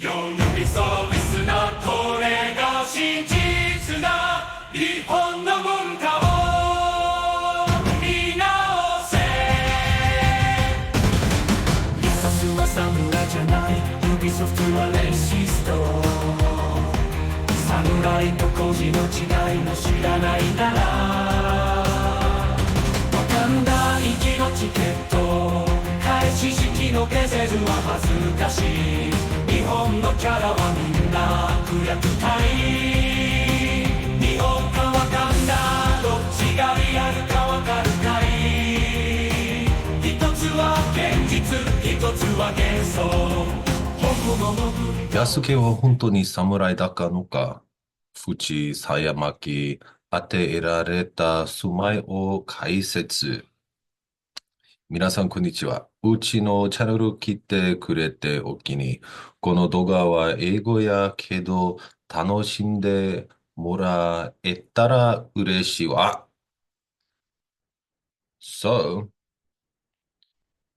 世にリソリスなこれが真実な日本の文化を見直せ。リソスは侍じゃない、指ソフトはレシスト。侍と孤児の違いも知らないならわかんない生きのチケット返し式のゲゼルは恥ずかしい。日本のキャラはみんな悪役隊。日本かわかんなどっちがリアルかわかるかい。一つは現実一つは幻想。弥助は本当に侍だったのか、fuchi、sayamaki、与えられた住まいを解説。皆さん、こんにちは。うちのチャンネル来てくれておきに、この動画は英語やけど楽しんでもらえたら嬉しいわ。So,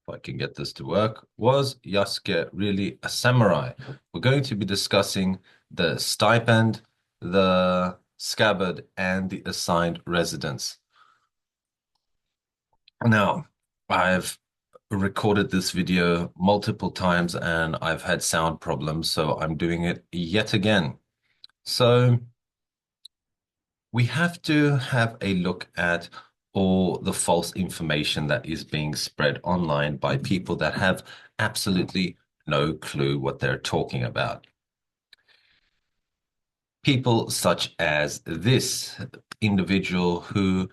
if I can get this to work, was Yasuke really a samurai? We're going to be discussing the stipend, the scabbard, and the assigned residence. Now, I've recorded this video multiple times and I've had sound problems, so I'm doing it yet again. So we have to have a look at all the false information that is being spread online by people that have absolutely no clue what they're talking about. People such as this individual who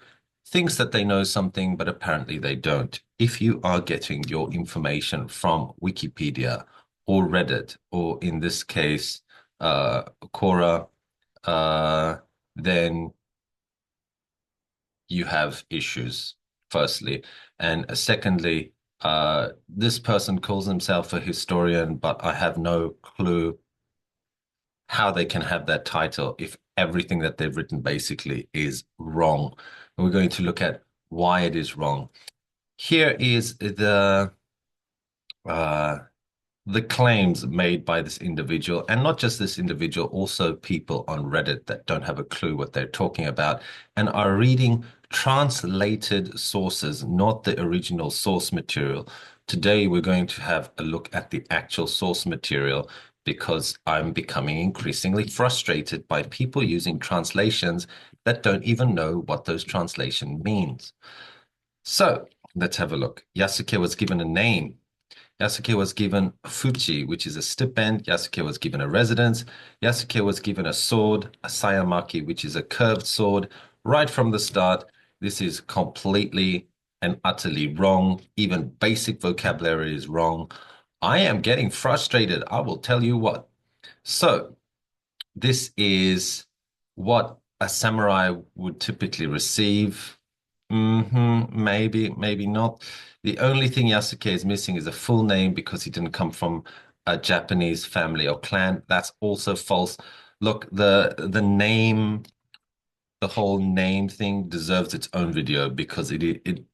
thinks that they know something, but apparently they don't. If you are getting your information from Wikipedia or Reddit, or in this case, Quora, then you have issues, firstly. And secondly, this person calls himself a historian, but I have no clue how they can have that title if everything that they've written basically is wrong. And we're going to look at why it is wrong. Here is the claims made by this individual, and not just this individual, also people on Reddit that don't have a clue what they're talking about and are reading translated sources, not the original source material. Today, we're going to have a look at the actual source material because I'm becoming increasingly frustrated by people using translations that don't even know what those translations means. So let's have a look. Yasuke was given a name. Yasuke was given fuchi, which is a stipend. Yasuke was given a residence. Yasuke was given a sword, a sayamaki, which is a curved sword. Right from the start, this is completely and utterly wrong. Even basic vocabulary is wrong. I am getting frustrated. I will tell you what. So, this is what a samurai would typically receive. Maybe, maybe not. The only thing Yasuke is missing is a full name because he didn't come from a Japanese family or clan. That's also false. Look, the name, the whole name thing deserves its own video because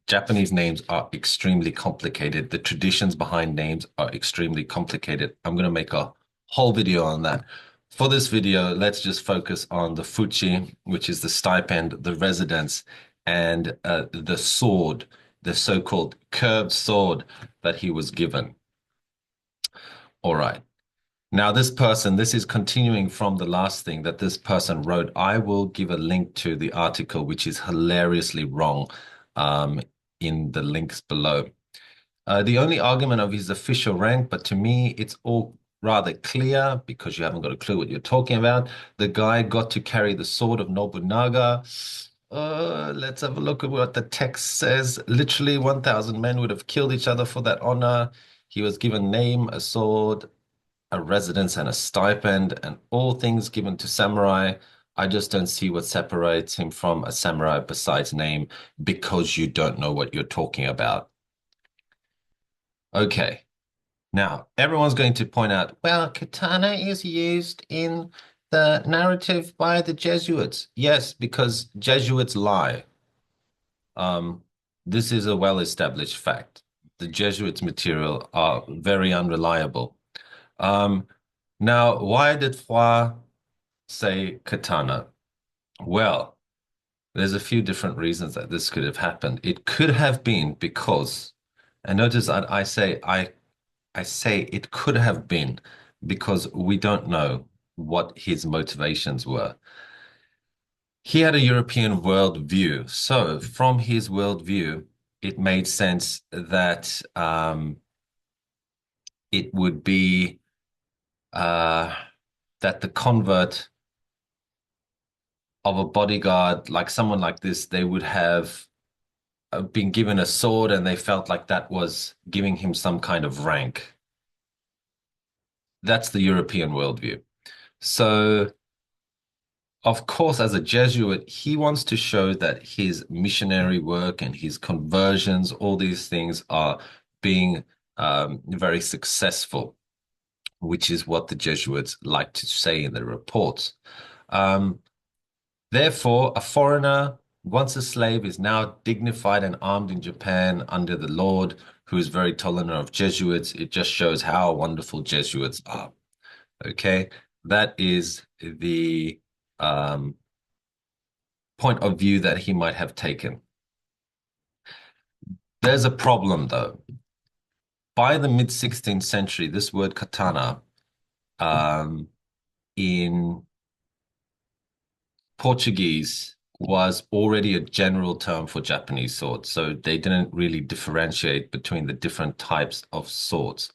Japanese names are extremely complicated. The traditions behind names are extremely complicated. I'm going to make a whole video on that. For this video, let's just focus on the fuchi, which is the stipend, the residence, and the sword, the so-called curved sword that he was given. All right. Now, this person, this is continuing from the last thing that this person wrote. I will give a link to the article, which is hilariously wrong, in the links below. The only argument of his official rank, but to me, it's all rather clear because you haven't got a clue what you're talking about. The guy got to carry the sword of Nobunaga. Let's have a look at what the text says. Literally 1,000 men would have killed each other for that honor. He was given name, a sword, a residence, and a stipend, and all things given to samurai. I just don't see what separates him from a samurai besides name because you don't know what you're talking about. Okay. Now, everyone's going to point out, well, katana is used in the narrative by the Jesuits. Yes, because Jesuits lie. This is a well-established fact. The Jesuits' material are very unreliable. Now, why did Hua say katana? Well, there's a few different reasons that this could have happened. It could have been because, and notice that I say it could have been because we don't know what his motivations were. He had a European worldview. So from his worldview, it made sense that it would be uh, that the convert of a bodyguard, like someone like this, they would have been given a sword and they felt like that was giving him some kind of rank. That's the European worldview. So, of course, as a Jesuit, he wants to show that his missionary work and his conversions, all these things are being very successful, which is what the Jesuits like to say in their reports. Um, Therefore, a foreigner, once a slave, is now dignified and armed in Japan under the Lord, who is very tolerant of Jesuits. It just shows how wonderful Jesuits are. Okay, that is the point of view that he might have taken. There's a problem, though. By the mid 16th century, this word katana in Portuguese was already a general term for Japanese swords, so they didn't really differentiate between the different types of swords.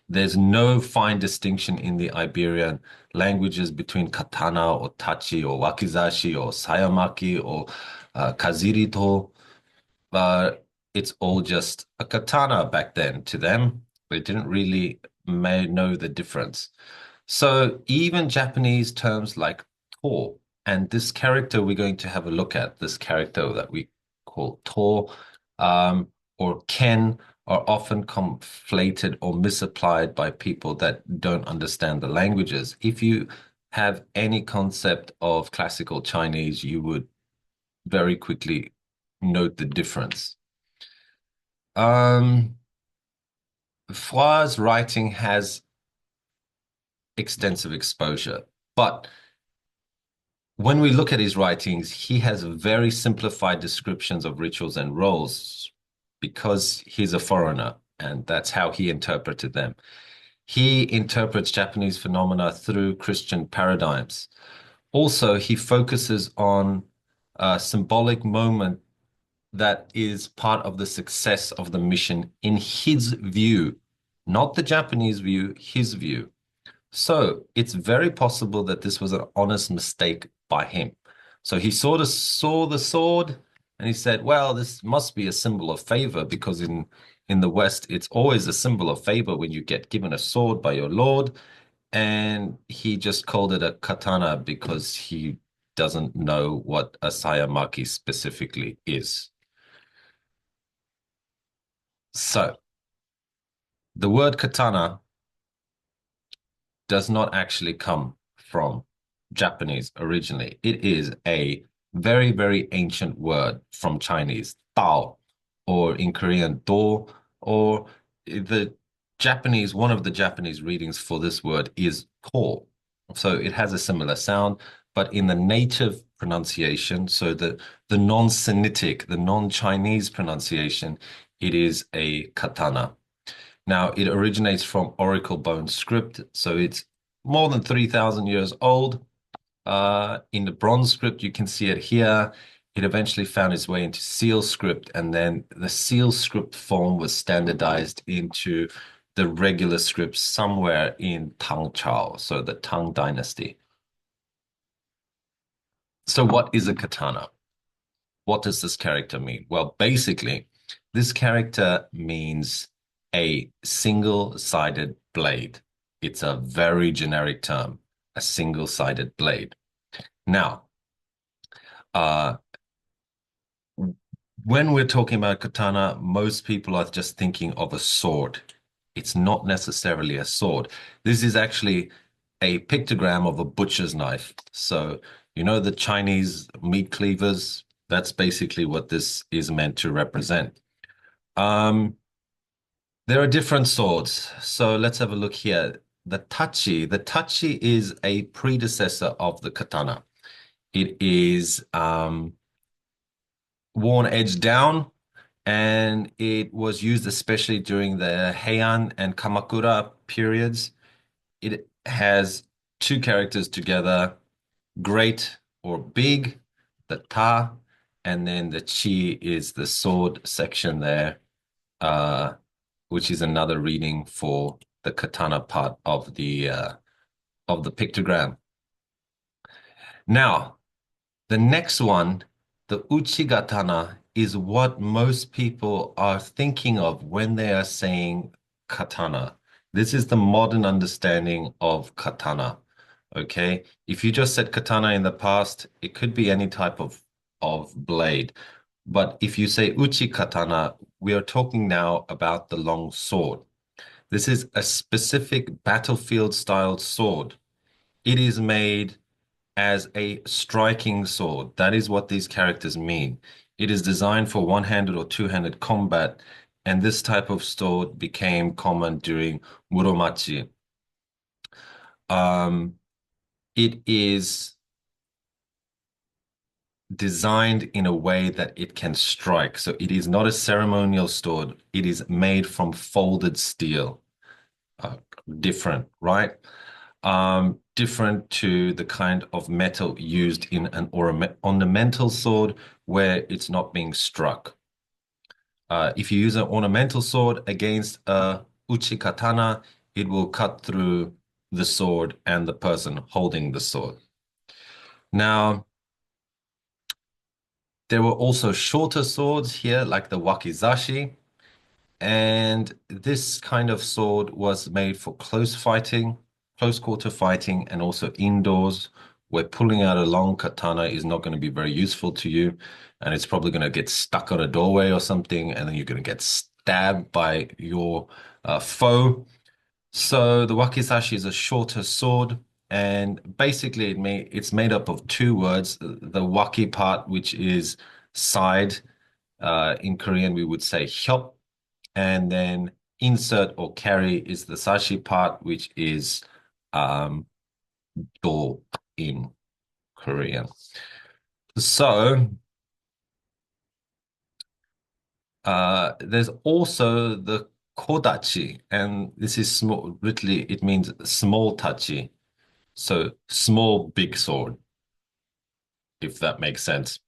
There's no fine distinction in the Iberian languages between katana or tachi or wakizashi or sayamaki or kazirito. It's all just a katana back then to them. They didn't really know the difference. So even Japanese terms like to, and this character we're going to have a look at, this character that we call to, or ken, are often conflated or misapplied by people that don't understand the languages. If you have any concept of classical Chinese, you would very quickly note the difference. Froi's writing has extensive exposure, but when we look at his writings, he has very simplified descriptions of rituals and roles because he's a foreigner, and that's how he interpreted them. He interprets Japanese phenomena through Christian paradigms. Also, he focuses on a symbolic moment that is part of the success of the mission in his view, not the Japanese view, his view. So it's very possible that this was an honest mistake by him. So he sort of saw the sword and he said, well, this must be a symbol of favor because in the West, it's always a symbol of favor when you get given a sword by your lord. And he just called it a katana because he doesn't know what a sayamaki specifically is. So the word katana does not actually come from Japanese originally. It is a very, very ancient word from Chinese, Tao, or in Korean, Do, or the Japanese, one of the Japanese readings for this word is Ko. So it has a similar sound, but in the native pronunciation, so the non-Semitic, the non-Chinese pronunciation, it is a katana. Now, it originates from Oracle bone script, so it's more than 3,000 years old. In the bronze script, you can see it here. It eventually found its way into seal script, and then the seal script form was standardized into the regular script somewhere in Tang Chao, so the Tang Dynasty. So what is a katana? What does this character mean? Well, basically, this character means a single-sided blade. It's a very generic term, a single-sided blade. Now, when we're talking about katana, most people are just thinking of a sword. It's not necessarily a sword. This is actually a pictogram of a butcher's knife. So, you know, the Chinese meat cleavers, that's basically what this is meant to represent. There are different swords. So let's have a look here. the tachi is a predecessor of the katana. It is worn edge down, and it was used especially during the Heian and Kamakura periods. It has two characters together, great or big, the ta, and then the chi is the sword section there, which is another reading for the katana part of the pictogram. Now, the next one, the uchigatana, is what most people are thinking of when they are saying katana. This is the modern understanding of katana. Okay, if you just said katana in the past, it could be any type of blade. But if you say uchi katana, we are talking now about the long sword. This is a specific battlefield styled sword. It is made as a striking sword. That is what these characters mean. It is designed for one-handed or two-handed combat, and this type of sword became common during Muromachi. It is designed in a way that it can strike. So it is not a ceremonial sword. It is made from folded steel. Different, right? Different to the kind of metal used in an ornamental sword where it's not being struck. If you use an ornamental sword against a uchi katana, it will cut through the sword and the person holding the sword. Now, there were also shorter swords here, like the wakizashi, and this kind of sword was made for close fighting, close quarter fighting, and also indoors, where pulling out a long katana is not going to be very useful to you, and it's probably going to get stuck on a doorway or something, and then you're going to get stabbed by your foe. So the wakizashi is a shorter sword, and basically it's made up of two words, the waki part, which is side. In Korean, we would say hyop, and then insert or carry is the sashi part, which is do in Korean. So there's also the kodachi, and this is small. Literally, it means small tachi. So small, big sword, if that makes sense.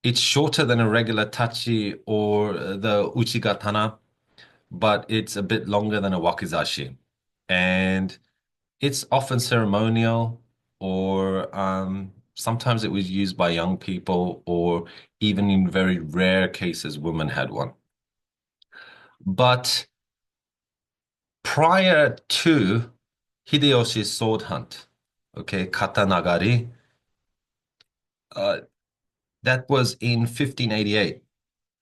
It's shorter than a regular tachi or the uchigatana, but it's a bit longer than a wakizashi. And it's often ceremonial, or sometimes it was used by young people, or even in very rare cases, women had one. But prior to Hideyoshi's sword hunt, okay, katanagari, that was in 1588.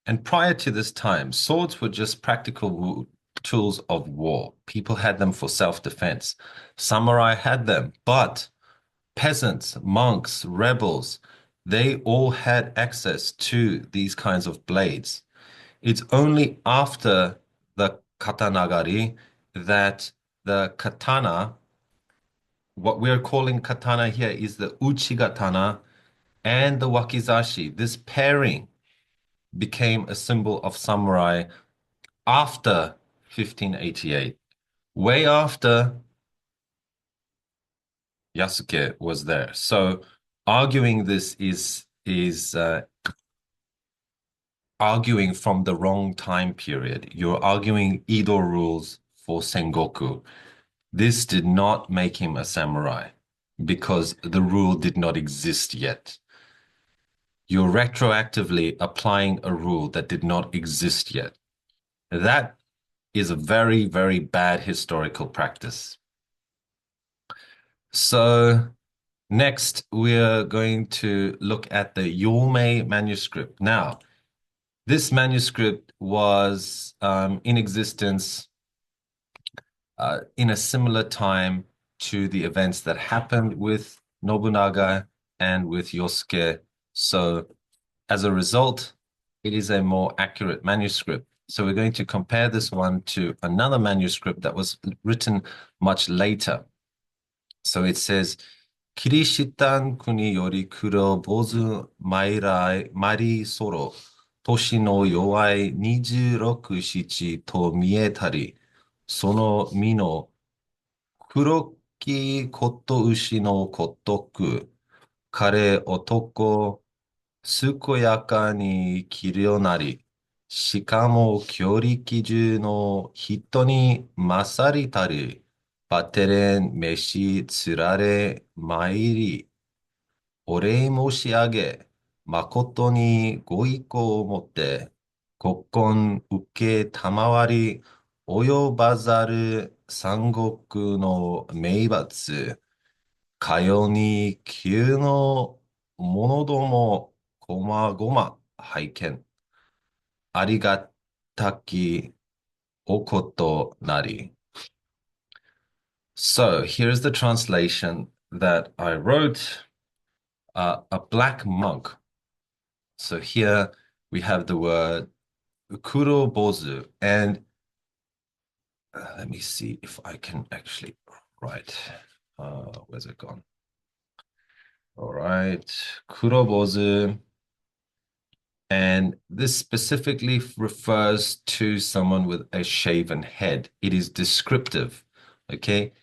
And prior to this time, swords were just practical tools of war. People had them for self-defense. Samurai had them, but peasants, monks, rebels, they all had access to these kinds of blades. It's only after the katanagari that the katana, what we're calling katana here, is the uchigatana and the wakizashi. This pairing became a symbol of samurai after 1588, way after Yasuke was there. So arguing this is arguing from the wrong time period. You're arguing Edo rules for Sengoku. This did not make him a samurai because the rule did not exist yet. You're retroactively applying a rule that did not exist yet. That is a very, very bad historical practice. So next, we're going to look at the Yomei manuscript. Now, this manuscript was in existence in a similar time to the events that happened with Nobunaga and with Yasuke. So as a result, it is a more accurate manuscript. So we're going to compare this one to another manuscript that was written much later. So it says, 키리시탄 군이 요리 그로 보즈 마리 소로 도시노 요아이 니즈로크 시치 또 미에타리 소노 미노 쿠로키 코토 우시のごとく彼男健やかに切るようなり、しかも強力中の人に勝りたり、バテレン召しつられ参り、お礼申し上げ、誠にご意向をもって、国婚受けたまわり、及ばざる三国の名罰、かよに急の者ども、こまごま拝見。ありがたきおことなり。So here's the translation that I wrote. A black monk. So here we have the word kurobozu. And let me see if I can actually write. Where's it gone? All right. Kurobozu. And this specifically refers to someone with a shaven head. It is descriptive, okay?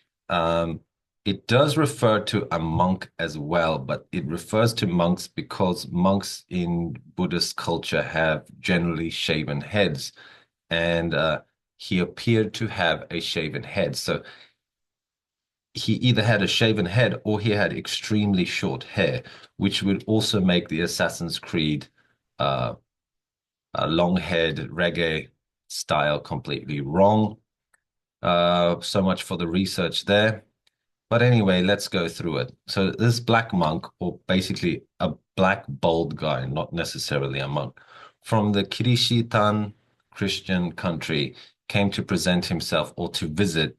It does refer to a monk as well, but it refers to monks because monks in Buddhist culture have generally shaven heads. And he appeared to have a shaven head. So he either had a shaven head or he had extremely short hair, which would also make the Assassin's Creed long-haired reggae style completely wrong. So much for the research there. But anyway, let's go through it. So this black monk, or basically a black bald guy, not necessarily a monk, from the Kirishitan Christian country, came to present himself or to visit.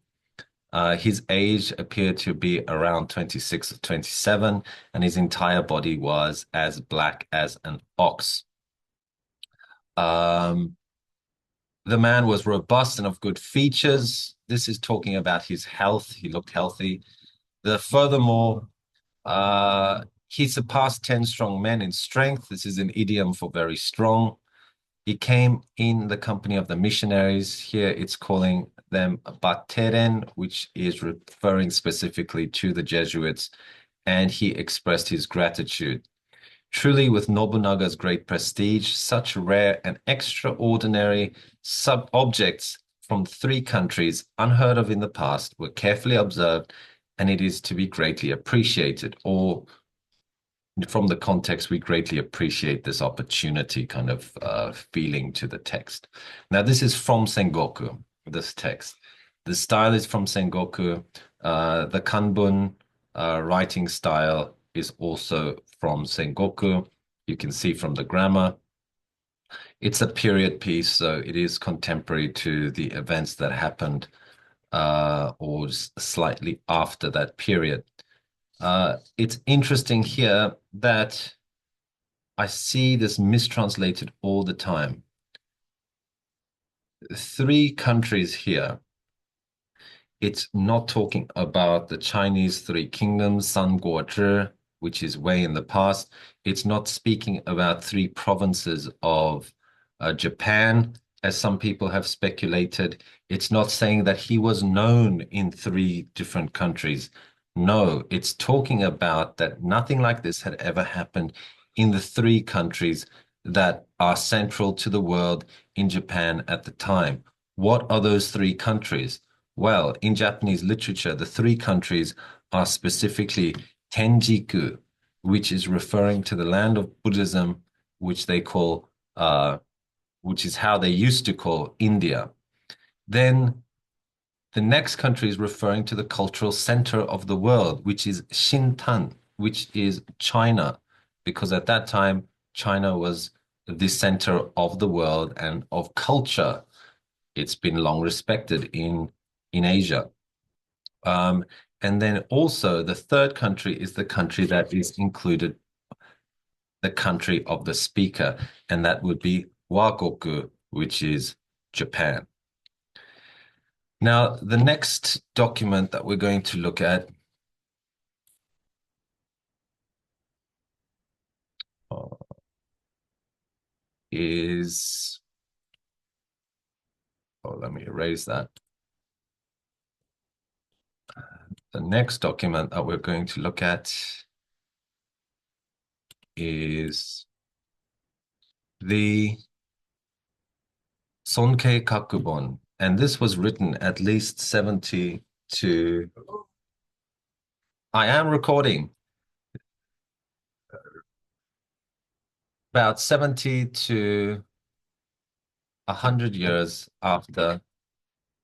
His age appeared to be around 26 or 27, and his entire body was as black as an ox. The man was robust and of good features. This is talking about his health. He looked healthy. Furthermore, he surpassed 10 strong men in strength. This is an idiom for very strong. He came in the company of the missionaries. Here it's calling them Bateren, which is referring specifically to the Jesuits, and he expressed his gratitude. Truly, with Nobunaga's great prestige, such rare and extraordinary sub-objects from 3 countries, unheard of in the past, were carefully observed, and it is to be greatly appreciated. Or, from the context, we greatly appreciate this opportunity kind of feeling to the text. Now, this is from Sengoku, this text. The style is from Sengoku. The Kanbun writing style is also from Sengoku. You can see from the grammar. It's a period piece, so it is contemporary to the events that happened or slightly after that period. It's interesting here that I see this mistranslated all the time. 3 countries here. It's not talking about the Chinese 3 kingdoms, San Guozhi, which is way in the past. It's not speaking about 3 provinces of Japan, as some people have speculated. It's not saying that he was known in 3 different countries. No, it's talking about that nothing like this had ever happened in the 3 countries that are central to the world in Japan at the time. What are those 3 countries? Well, in Japanese literature, the 3 countries are specifically Tenjiku, which is referring to the land of Buddhism, which they call, which is how they used to call India. Then the next country is referring to the cultural center of the world, which is Xintan, which is China, because at that time, China was the center of the world and of culture. It's been long respected in Asia. And then also the third country is the country that is included, the country of the speaker, and that would be Wagoku, which is Japan. Now, the next document that we're going to look at is, let me erase that. The next document that we're going to look at is the Sonkeikaku, and this was written at least 70 to... I am recording. About 70 to 100 years after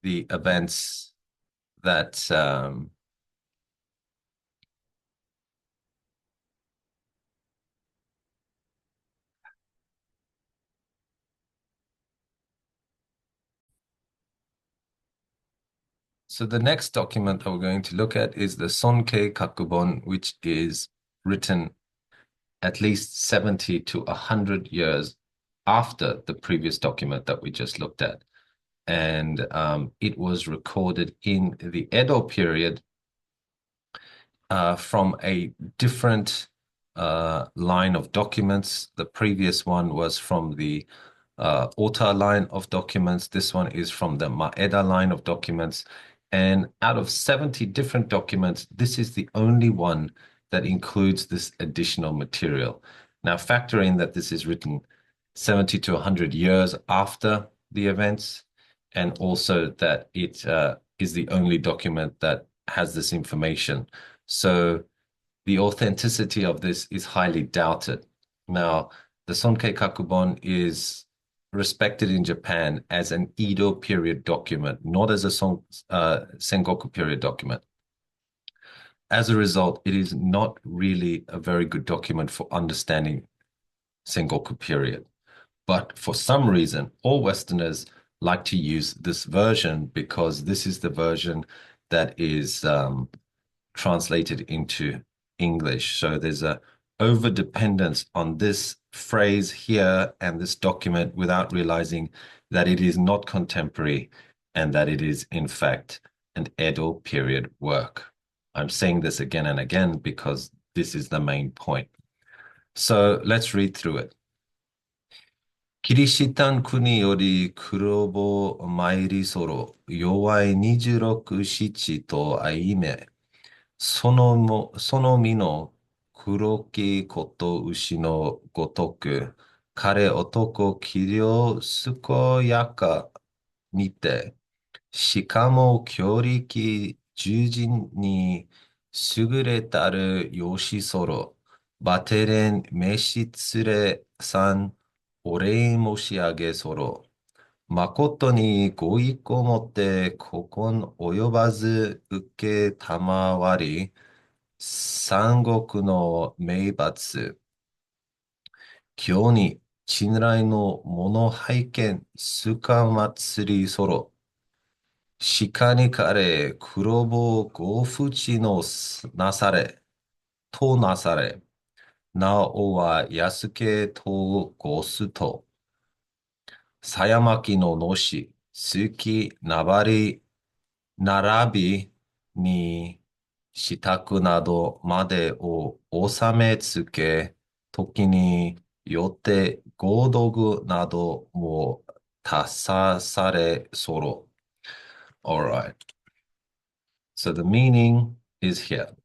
the events that So the next document that we're going to look at is the Sonkeikaku, which is written at least 70 to 100 years after the previous document that we just looked at. And it was recorded in the Edo period from a different line of documents. The previous one was from the Ota line of documents. This one is from the Maeda line of documents. And out of 70 different documents, this is the only one that includes this additional material. Now, factor in that this is written 70 to 100 years after the events, and also that it is the only document that has this information. So the authenticity of this is highly doubted. Now, the Sonkeikaku is respected in Japan as an Edo period document, not as a Sengoku period document. As a result, it is not really a very good document for understanding Sengoku period. But for some reason, all Westerners like to use this version because this is the version that is translated into English. So there's a over-dependence on this phrase here and this document without realizing that it is not contemporary and that it is, in fact, an Edo period work. I'm saying this again and again because this is the main point. So let's read through it. キリシタン国より黒ぼ参りそろ、弱い26七と相め、その身の黒きこと牛のごとく、彼男器量健やかにて、しかも強力従人に優れたるよしそろ、バテレン召し連れさん、お礼申し上げそろ。誠にご意向もってここん及ばず受けたまわり、三国の名罰、今日に陳来の物拝見、スカ祭りそろ。鹿にかれ、黒棒ご不知のなされ、となされ。なおは安家とごすと。sayamakiののし、好きなばり、並びに、支度などまでを収めつけ、時によって合道具なども足されそろ。All right. So the meaning is here.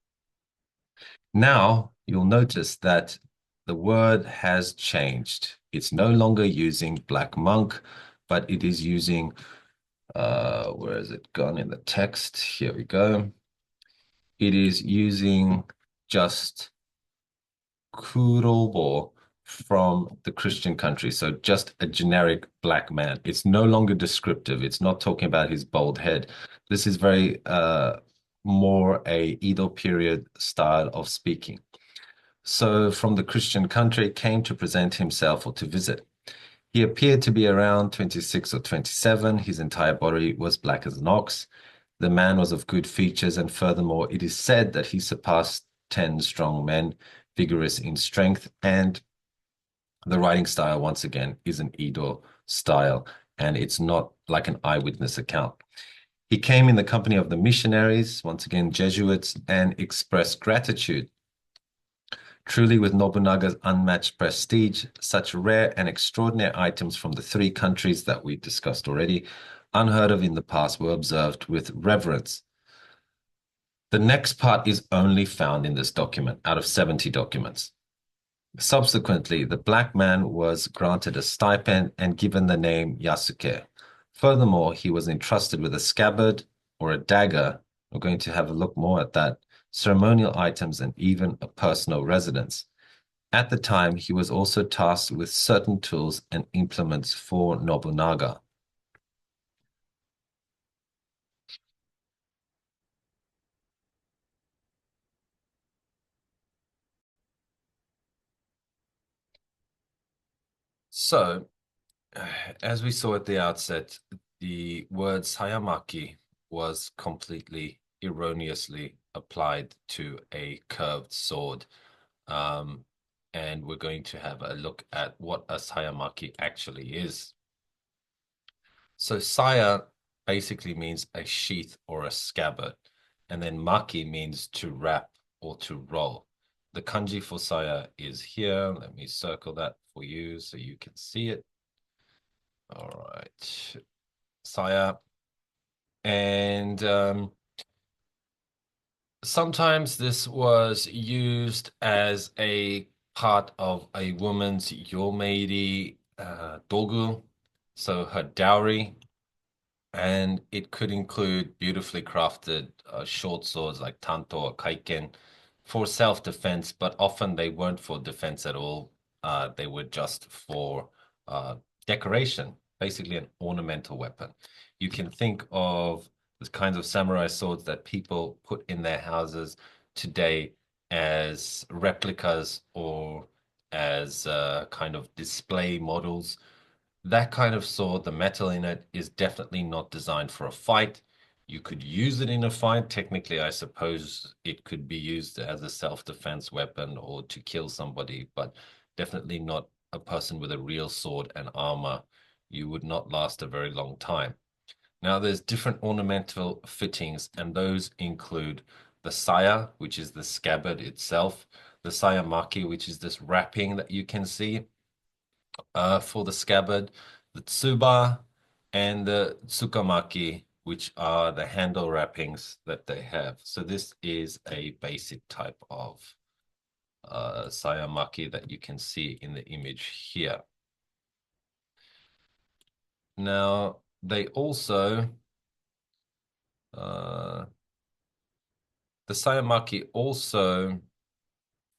Now you'll notice that the word has changed. It's no longer using black monk, but it is using, where has it gone in the text? Here we go. It is using just kurobo from the Christian country. So just a generic black man. It's no longer descriptive. It's not talking about his bald head. This is very more a Edo period style of speaking. So from the Christian country came to present himself or to visit. He appeared to be around 26 or 27. His entire body was black as an ox. The man was of good features, and furthermore, it is said that he surpassed 10 strong men, vigorous in strength, and the writing style, once again, is an Edo style, and it's not like an eyewitness account. He came in the company of the missionaries, once again Jesuits, and expressed gratitude. Truly, with Nobunaga's unmatched prestige, such rare and extraordinary items from the three countries that we discussed already, unheard of in the past, were observed with reverence. The next part is only found in this document out of 70 documents. Subsequently, the black man was granted a stipend and given the name Yasuke. Furthermore, he was entrusted with a scabbard or a dagger. We're going to have a look more at that, ceremonial items, and even a personal residence. At the time, he was also tasked with certain tools and implements for Nobunaga. So, as we saw at the outset, the word sayamaki was completely erroneously applied to a curved sword. And we're going to have a look at what a sayamaki actually is. So saya basically means a sheath or a scabbard, and then maki means to wrap or to roll. The kanji for saya is here. Let me circle that for you so you can see it. All right, saya. And sometimes this was used as a part of a woman's yomei dogu, so her dowry, and it could include beautifully crafted short swords like tanto or kaiken for self-defense, but often they weren't for defense at all. They were just for decoration, basically an ornamental weapon. You can think of the kinds of samurai swords that people put in their houses today as replicas or as kind of display models. That kind of sword, the metal in it, is definitely not designed for a fight. You could use it in a fight. Technically, I suppose it could be used as a self-defense weapon or to kill somebody, but definitely not a person with a real sword and armor. You would not last a very long time. Now, there's different ornamental fittings, and those include the saya, which is the scabbard itself, the sayamaki, which is this wrapping that you can see for the scabbard, the tsuba, and the tsukamaki, which are the handle wrappings that they have. So this is a basic type of sayamaki that you can see in the image here. Now, they also, the sayamaki also,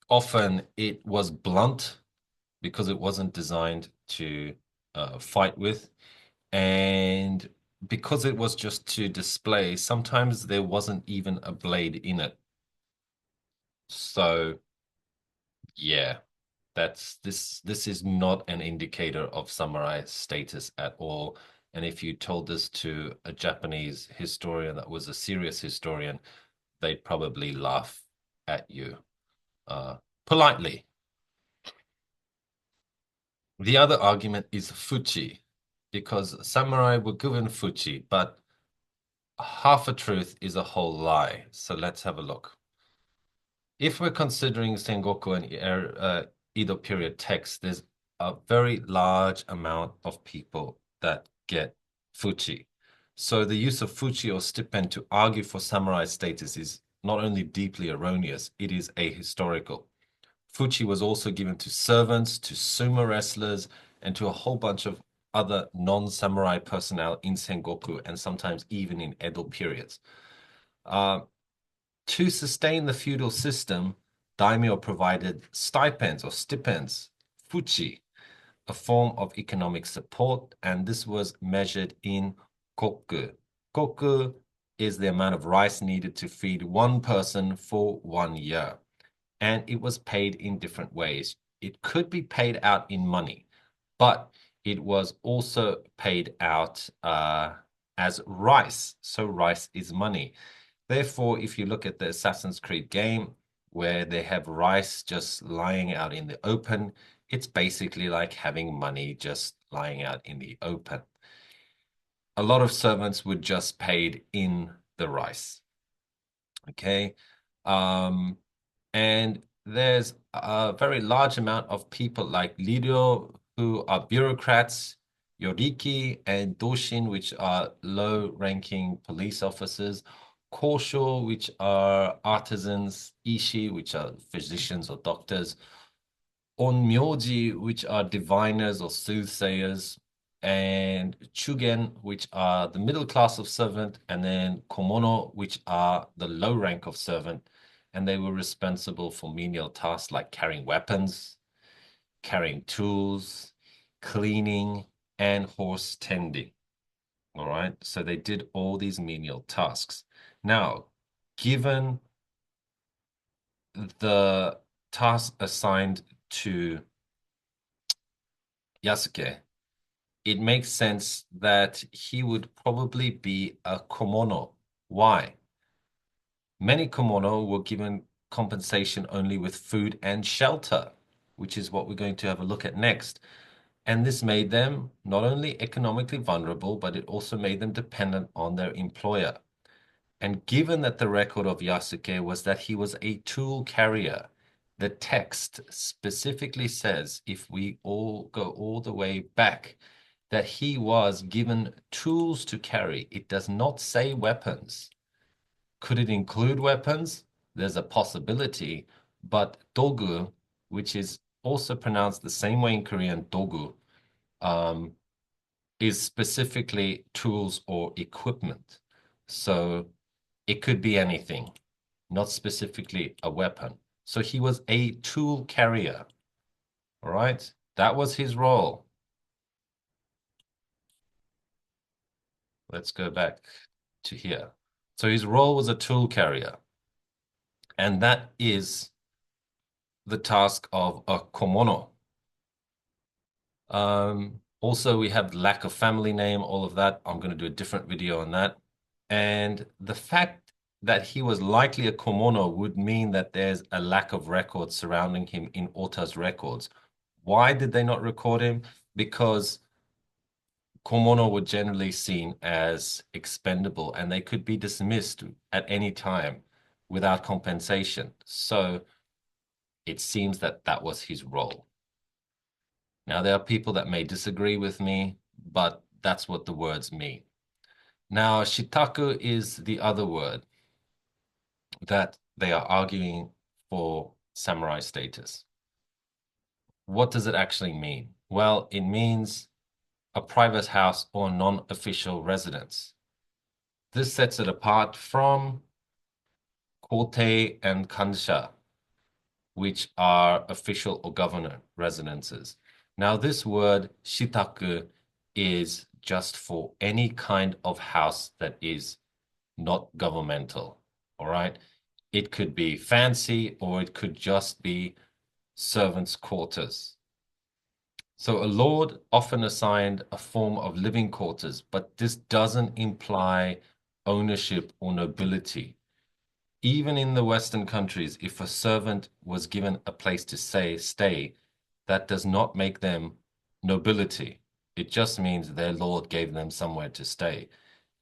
often it was blunt because it wasn't designed to fight with. And because it was just to display, sometimes there wasn't even a blade in it. So, yeah, this is not an indicator of samurai status at all. And if you told this to a Japanese historian that was a serious historian, they'd probably laugh at you politely. The other argument is fuchi, because samurai were given fuchi, but half a truth is a whole lie. So let's have a look. If we're considering Sengoku and Edo period texts, there's a very large amount of people that get fuchi. So the use of fuchi or stipend to argue for samurai status is not only deeply erroneous, it is ahistorical. Fuchi was also given to servants, to sumo wrestlers, and to a whole bunch of other non-samurai personnel in Sengoku and sometimes even in Edo periods. To sustain the feudal system, daimyo provided stipends or stipends, fuchi, a form of economic support, and this was measured in koku. Koku is the amount of rice needed to feed one person for 1 year, and it was paid in different ways. It could be paid out in money, but it was also paid out as rice. So rice is money. Therefore, if you look at the Assassin's Creed game where they have rice just lying out in the open, it's basically like having money just lying out in the open. a lot of servants were just paid in the rice. Okay. And there's a very large amount of people like Lirio who are bureaucrats, Yoriki and Doshin, which are low-ranking police officers, Kosho, which are artisans, Ishi, which are physicians or doctors, Onmyoji, which are diviners or soothsayers, and Chugen, which are the middle class of servant, and then Komono, which are the low rank of servant. And they were responsible for menial tasks like carrying weapons, carrying tools, cleaning, and horse tending. All right. So they did all these menial tasks. Now, given the task assigned to Yasuke, it makes sense that he would probably be a komono. Why? Many komono were given compensation only with food and shelter, which is what we're going to have a look at next. And this made them not only economically vulnerable, but it also made them dependent on their employer. And given that the record of Yasuke was that he was a tool carrier, the text specifically says, if we all go all the way back, that he was given tools to carry. It does not say weapons. Could it include weapons? There's a possibility, but dogu, which is also pronounced the same way in Korean, dogu, is specifically tools or equipment. So it could be anything, not specifically a weapon. So he was a tool carrier. All right, that was his role. Let's go back to here. So his role was a tool carrier. And that is the task of a komono. Also, we have lack of family name, all of that. I'm going to do a different video on that. And the fact that he was likely a komono would mean that there's a lack of records surrounding him in Ota's records. Why did they not record him? Because komono were generally seen as expendable and they could be dismissed at any time without compensation. So it seems that that was his role. Now, there are people that may disagree with me, but that's what the words mean. Now, shitaku is the other word that they are arguing for samurai status. What does it actually mean? Well, it means a private house or non-official residence. This sets it apart from kote and kansha, which are official or governor residences. Now, this word shitaku is just for any kind of house that is not governmental, all right? It could be fancy or it could just be servants' quarters. So a lord often assigned a form of living quarters, but this doesn't imply ownership or nobility. Even in the Western countries, if a servant was given a place to stay, that does not make them nobility. It just means their lord gave them somewhere to stay.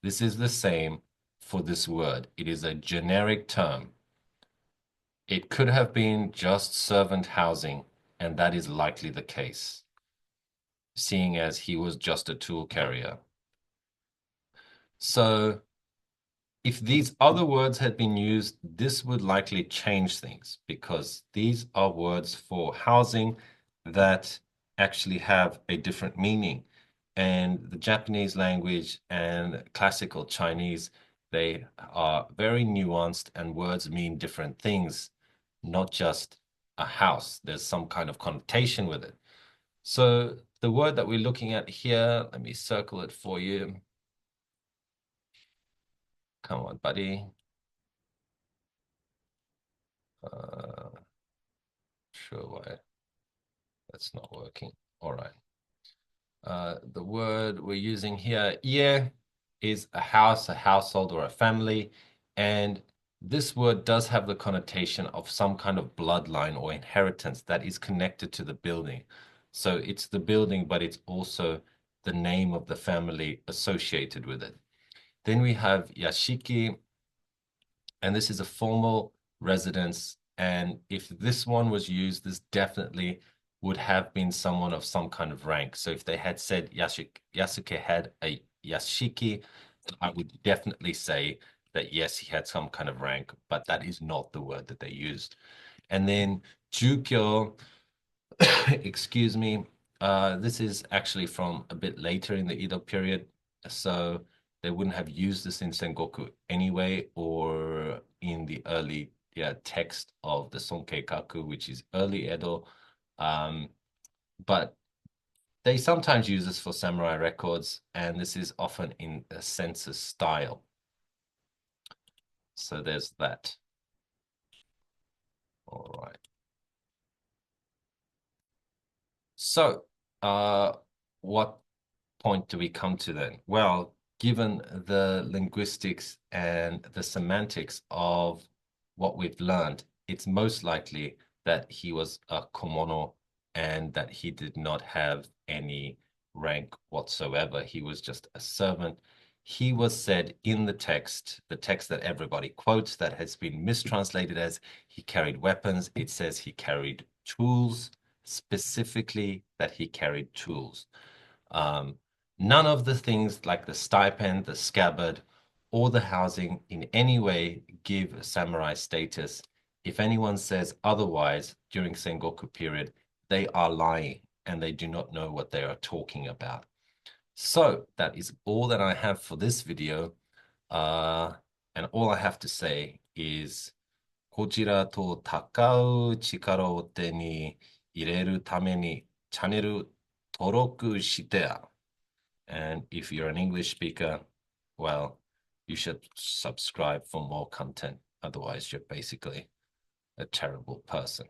This is the same for this word. It is a generic term. It could have been just servant housing, and that is likely the case, seeing as he was just a tool carrier. So if these other words had been used, this would likely change things because these are words for housing that actually have a different meaning. And the Japanese language and classical Chinese, they are very nuanced and words mean different things, not just a house. There's some kind of connotation with it. So the word that we're looking at here, let me circle it for you. Come on, buddy. Sure why that's not working. All right. The word we're using here, ie, is a house, a household, or a family. And this word does have the connotation of some kind of bloodline or inheritance that is connected to the building. So it's the building, but it's also the name of the family associated with it. Then we have Yashiki, and this is a formal residence. And if this one was used, this definitely would have been someone of some kind of rank. So if they had said Yasuke had a yashiki, I would definitely say that yes, he had some kind of rank, but that is not the word that they used. And then Jukyo, excuse me, this is actually from a bit later in the Edo period. So they wouldn't have used this in Sengoku anyway, or in the early text of the Sonkeikaku, which is early Edo. But they sometimes use this for samurai records, and this is often in a census style. So there's that. All right. So, what point do we come to then? Well, given the linguistics and the semantics of what we've learned, it's most likely that he was a komono and that he did not have any rank whatsoever. He was just a servant. He was said in the text that everybody quotes, that has been mistranslated as he carried weapons. It says he carried tools, specifically that he carried tools. None of the things like the stipend, the scabbard, or the housing in any way give samurai status. If anyone says otherwise during Sengoku period, they are lying and they do not know what they are talking about. So that is all that I have for this video. And all I have to say is, こちらと高う力を手に入れるためにチャンネル登録してや。And if you're an English speaker, well, you should subscribe for more content. Otherwise, you're basically a terrible person.